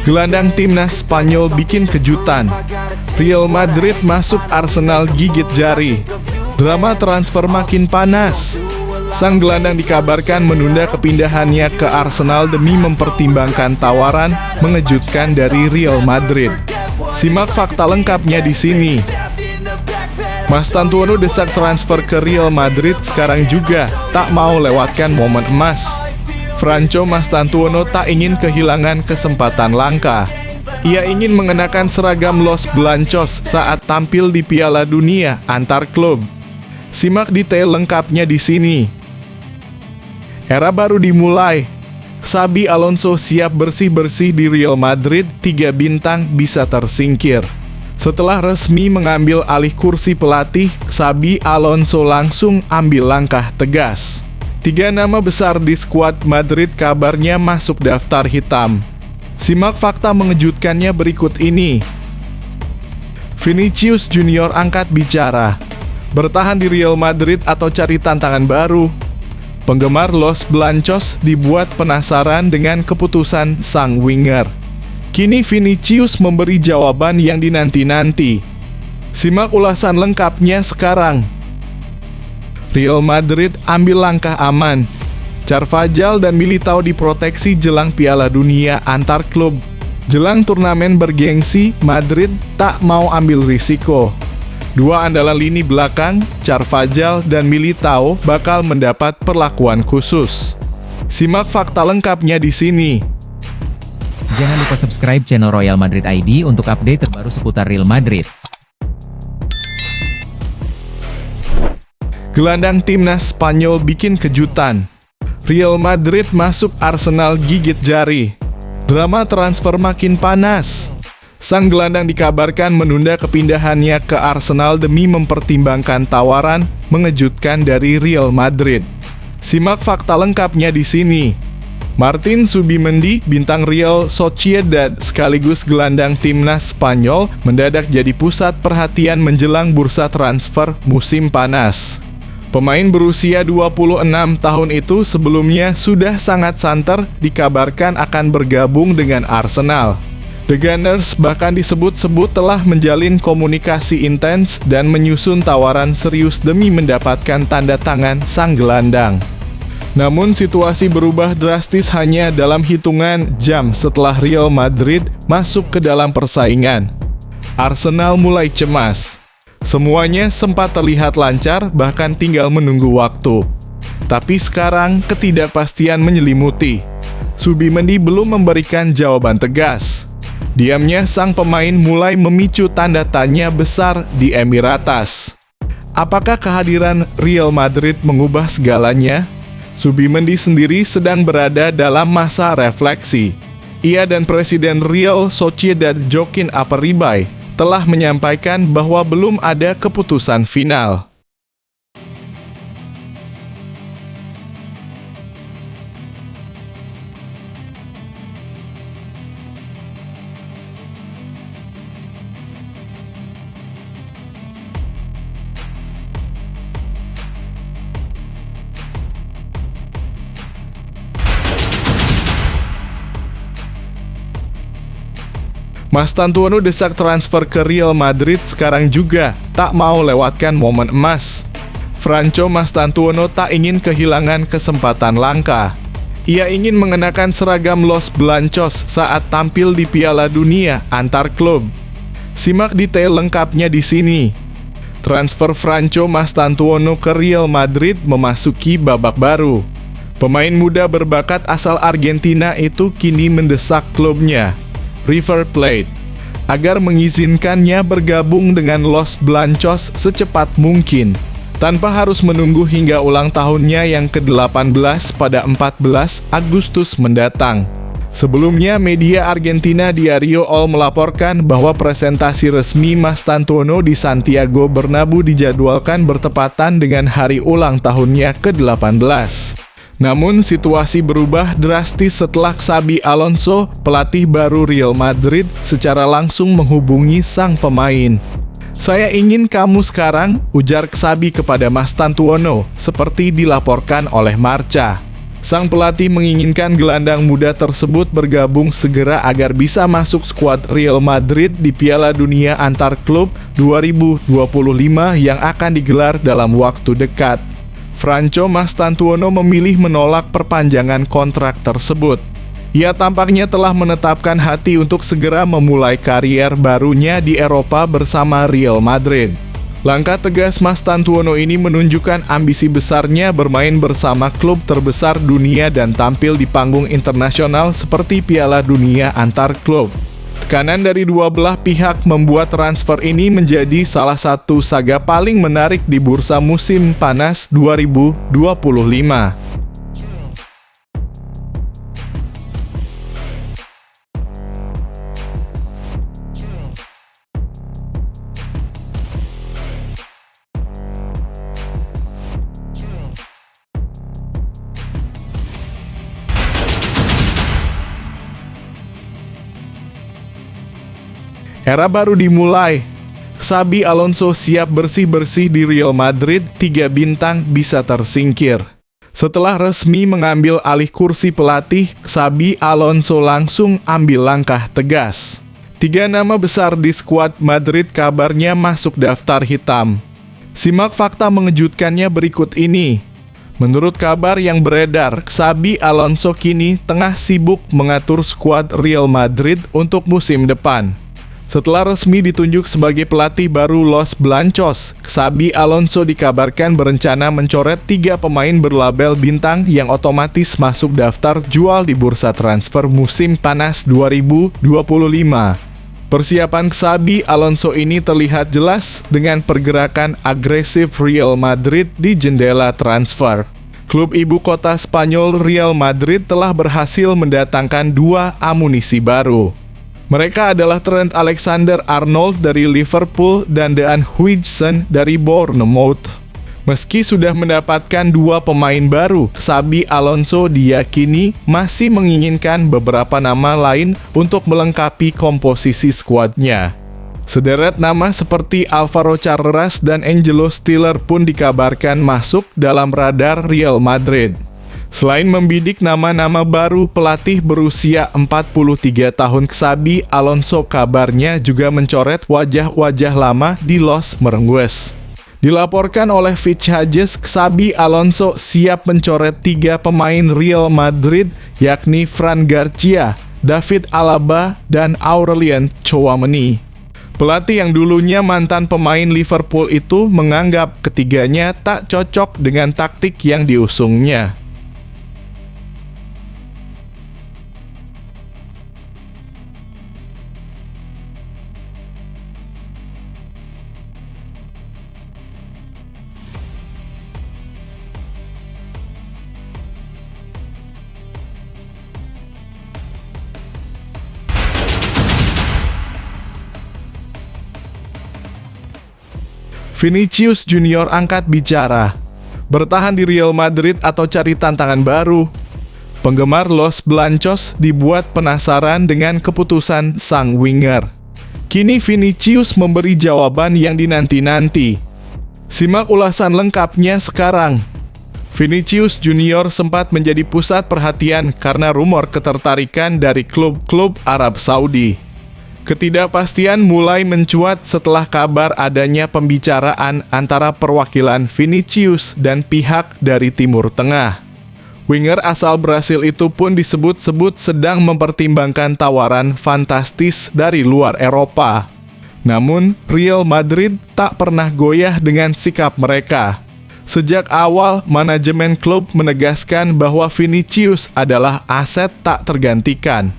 Gelandang timnas Spanyol bikin kejutan. Real Madrid masuk Arsenal gigit jari. Drama transfer makin panas. Sang gelandang dikabarkan menunda kepindahannya ke Arsenal demi mempertimbangkan tawaran mengejutkan dari Real Madrid. Simak fakta lengkapnya di sini. Mastantuono desak transfer ke Real Madrid sekarang juga, tak mau lewatkan momen emas. Franco Mastantuono tak ingin kehilangan kesempatan langka. Ia ingin mengenakan seragam Los Blancos saat tampil di Piala Dunia antar klub. Simak detail lengkapnya di sini. Era baru dimulai. Xabi Alonso siap bersih-bersih di Real Madrid, 3 bintang bisa tersingkir. Setelah resmi mengambil alih kursi pelatih, Xabi Alonso langsung ambil langkah tegas. 3 nama besar di skuad Madrid kabarnya masuk daftar hitam. Simak fakta mengejutkannya berikut ini. Vinicius Junior angkat bicara. Bertahan di Real Madrid atau cari tantangan baru? Penggemar Los Blancos dibuat penasaran dengan keputusan sang winger. Kini Vinicius memberi jawaban yang dinanti-nanti. Simak ulasan lengkapnya sekarang. Real Madrid ambil langkah aman. Carvajal dan Militao diproteksi jelang Piala Dunia antar klub. Jelang turnamen bergengsi, Madrid tak mau ambil risiko. 2 andalan lini belakang, Carvajal dan Militao, bakal mendapat perlakuan khusus. Simak fakta lengkapnya di sini. Jangan lupa subscribe channel Royal Madrid ID untuk update terbaru seputar Real Madrid. Gelandang timnas Spanyol bikin kejutan. Real Madrid masuk Arsenal gigit jari. Drama transfer makin panas. Sang gelandang dikabarkan menunda kepindahannya ke Arsenal demi mempertimbangkan tawaran mengejutkan dari Real Madrid. Simak fakta lengkapnya di sini. Martin Zubimendi, bintang Real Sociedad sekaligus gelandang timnas Spanyol, mendadak jadi pusat perhatian menjelang bursa transfer musim panas. Pemain berusia 26 tahun itu sebelumnya sudah sangat santer dikabarkan akan bergabung dengan Arsenal. The Gunners bahkan disebut-sebut telah menjalin komunikasi intens dan menyusun tawaran serius demi mendapatkan tanda tangan sang gelandang. Namun situasi berubah drastis hanya dalam hitungan jam setelah Real Madrid masuk ke dalam persaingan. Arsenal mulai cemas. Semuanya sempat terlihat lancar, bahkan tinggal menunggu waktu. Tapi sekarang ketidakpastian menyelimuti. Zubimendi belum memberikan jawaban tegas. Diamnya sang pemain mulai memicu tanda tanya besar di Emirates. Apakah kehadiran Real Madrid mengubah segalanya? Zubimendi sendiri sedang berada dalam masa refleksi. Ia dan Presiden Real Sociedad Joaquín Aperribai telah menyampaikan bahwa belum ada keputusan final. Mastantuono desak transfer ke Real Madrid sekarang juga, tak mau lewatkan momen emas. Franco Mastantuono tak ingin kehilangan kesempatan langka. Ia ingin mengenakan seragam Los Blancos saat tampil di Piala Dunia antar klub. Simak detail lengkapnya di sini. Transfer Franco Mastantuono ke Real Madrid memasuki babak baru. Pemain muda berbakat asal Argentina itu kini mendesak klubnya, River Plate, agar mengizinkannya bergabung dengan Los Blancos secepat mungkin, tanpa harus menunggu hingga ulang tahunnya yang ke-18 pada 14 Agustus mendatang. Sebelumnya, media Argentina Diario Ol melaporkan bahwa presentasi resmi Mastantuono di Santiago Bernabéu dijadwalkan bertepatan dengan hari ulang tahunnya ke-18. Namun situasi berubah drastis setelah Xabi Alonso, pelatih baru Real Madrid, secara langsung menghubungi sang pemain. "Saya ingin kamu sekarang," ujar Xabi kepada Mastantuono, seperti dilaporkan oleh Marca. Sang pelatih menginginkan gelandang muda tersebut bergabung segera agar bisa masuk skuad Real Madrid di Piala Dunia Antar Klub 2025 yang akan digelar dalam waktu dekat. Franco Mastantuono memilih menolak perpanjangan kontrak tersebut. Ia tampaknya telah menetapkan hati untuk segera memulai karier barunya di Eropa bersama Real Madrid. Langkah tegas Mastantuono ini menunjukkan ambisi besarnya bermain bersama klub terbesar dunia dan tampil di panggung internasional seperti Piala Dunia Antar Klub. Tekanan dari dua belah pihak membuat transfer ini menjadi salah satu saga paling menarik di bursa musim panas 2025. Era baru dimulai. Xabi Alonso siap bersih-bersih di Real Madrid, 3 bintang bisa tersingkir. Setelah resmi mengambil alih kursi pelatih, Xabi Alonso langsung ambil langkah tegas. 3 nama besar di skuad Madrid kabarnya masuk daftar hitam. Simak fakta mengejutkannya berikut ini. Menurut kabar yang beredar, Xabi Alonso kini tengah sibuk mengatur skuad Real Madrid untuk musim depan. Setelah resmi ditunjuk sebagai pelatih baru Los Blancos, Xabi Alonso dikabarkan berencana mencoret 3 pemain berlabel bintang yang otomatis masuk daftar jual di bursa transfer musim panas 2025. Persiapan Xabi Alonso ini terlihat jelas dengan pergerakan agresif Real Madrid di jendela transfer. Klub ibu kota Spanyol Real Madrid telah berhasil mendatangkan 2 amunisi baru. Mereka adalah Trent Alexander-Arnold dari Liverpool dan Dean Huijsen dari Bournemouth. Meski sudah mendapatkan 2 pemain baru, Xabi Alonso diyakini masih menginginkan beberapa nama lain untuk melengkapi komposisi skuadnya. Sederet nama seperti Alvaro Carreras dan Angelo Stiller pun dikabarkan masuk dalam radar Real Madrid. Selain membidik nama-nama baru, pelatih berusia 43 tahun Xabi Alonso kabarnya juga mencoret wajah-wajah lama di Los Merengues. Dilaporkan oleh Fitch Hadjes, Xabi Alonso siap mencoret 3 pemain Real Madrid, yakni Fran Garcia, David Alaba, dan Aurelien Tchouameni. Pelatih yang dulunya mantan pemain Liverpool itu menganggap ketiganya tak cocok dengan taktik yang diusungnya. Vinicius Junior angkat bicara. Bertahan di Real Madrid atau cari tantangan baru? Penggemar Los Blancos dibuat penasaran dengan keputusan sang winger. Kini Vinicius memberi jawaban yang dinanti-nanti. Simak ulasan lengkapnya sekarang. Vinicius Junior sempat menjadi pusat perhatian karena rumor ketertarikan dari klub-klub Arab Saudi. Ketidakpastian mulai mencuat setelah kabar adanya pembicaraan antara perwakilan Vinicius dan pihak dari Timur Tengah. Winger asal Brasil itu pun disebut-sebut sedang mempertimbangkan tawaran fantastis dari luar Eropa. Namun, Real Madrid tak pernah goyah dengan sikap mereka. Sejak awal, manajemen klub menegaskan bahwa Vinicius adalah aset tak tergantikan.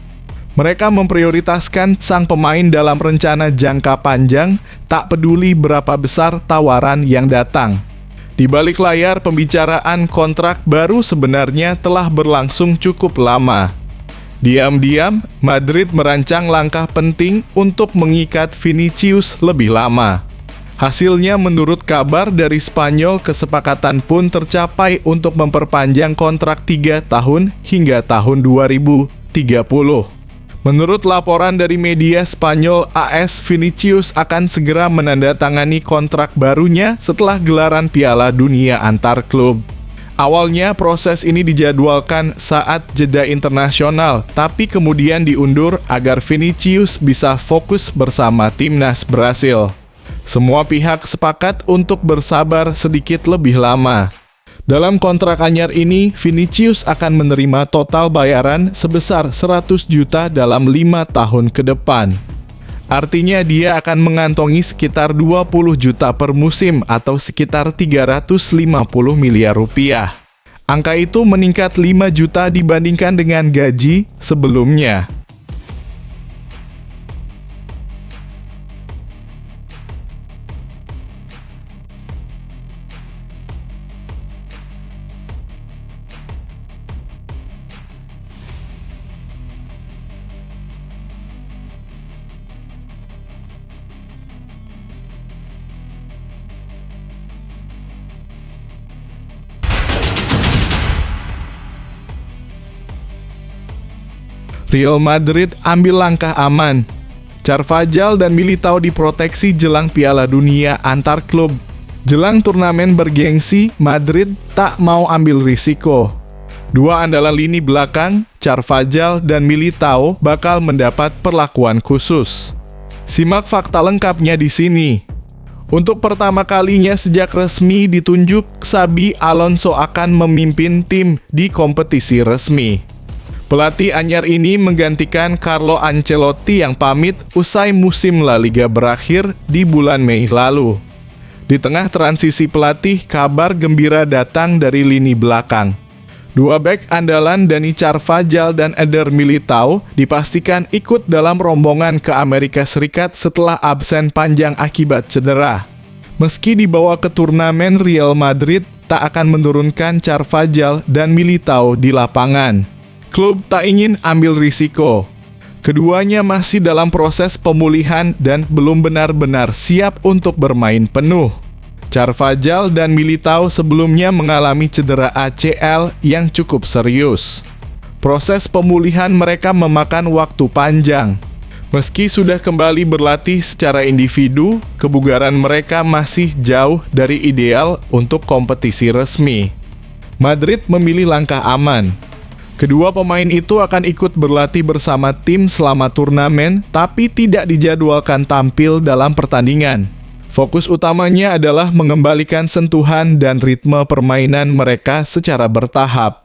Mereka memprioritaskan sang pemain dalam rencana jangka panjang, tak peduli berapa besar tawaran yang datang. Di balik layar, pembicaraan kontrak baru sebenarnya telah berlangsung cukup lama. Diam-diam, Madrid merancang langkah penting untuk mengikat Vinicius lebih lama. Hasilnya, menurut kabar dari Spanyol, kesepakatan pun tercapai untuk memperpanjang kontrak 3 tahun hingga tahun 2030. Menurut laporan dari media Spanyol, AS Vinicius akan segera menandatangani kontrak barunya setelah gelaran Piala Dunia Antar Klub. Awalnya proses ini dijadwalkan saat jeda internasional, tapi kemudian diundur agar Vinicius bisa fokus bersama timnas Brasil. Semua pihak sepakat untuk bersabar sedikit lebih lama. Dalam kontrak anyar ini, Vinicius akan menerima total bayaran sebesar 100 juta dalam 5 tahun ke depan. Artinya dia akan mengantongi sekitar 20 juta per musim atau sekitar 350 miliar rupiah. Angka itu meningkat 5 juta dibandingkan dengan gaji sebelumnya. Real Madrid ambil langkah aman. Carvajal dan Militao diproteksi jelang Piala Dunia antar klub. Jelang turnamen bergengsi, Madrid tak mau ambil risiko. Dua andalan lini belakang, Carvajal dan Militao, bakal mendapat perlakuan khusus. Simak fakta lengkapnya di sini. Untuk pertama kalinya sejak resmi ditunjuk, Xabi Alonso akan memimpin tim di kompetisi resmi. Pelatih anyar ini menggantikan Carlo Ancelotti yang pamit usai musim La Liga berakhir di bulan Mei lalu. Di tengah transisi pelatih, kabar gembira datang dari lini belakang. Dua bek andalan Dani Carvajal dan Eder Militao dipastikan ikut dalam rombongan ke Amerika Serikat setelah absen panjang akibat cedera. Meski dibawa ke turnamen, Real Madrid tak akan menurunkan Carvajal dan Militao di lapangan. Klub tak ingin ambil risiko. Keduanya masih dalam proses pemulihan dan belum benar-benar siap untuk bermain penuh. Carvajal dan Militao sebelumnya mengalami cedera ACL yang cukup serius. Proses pemulihan mereka memakan waktu panjang. Meski sudah kembali berlatih secara individu, kebugaran mereka masih jauh dari ideal untuk kompetisi resmi. Madrid memilih langkah aman. Kedua pemain itu akan ikut berlatih bersama tim selama turnamen, tapi tidak dijadwalkan tampil dalam pertandingan. Fokus utamanya adalah mengembalikan sentuhan dan ritme permainan mereka secara bertahap.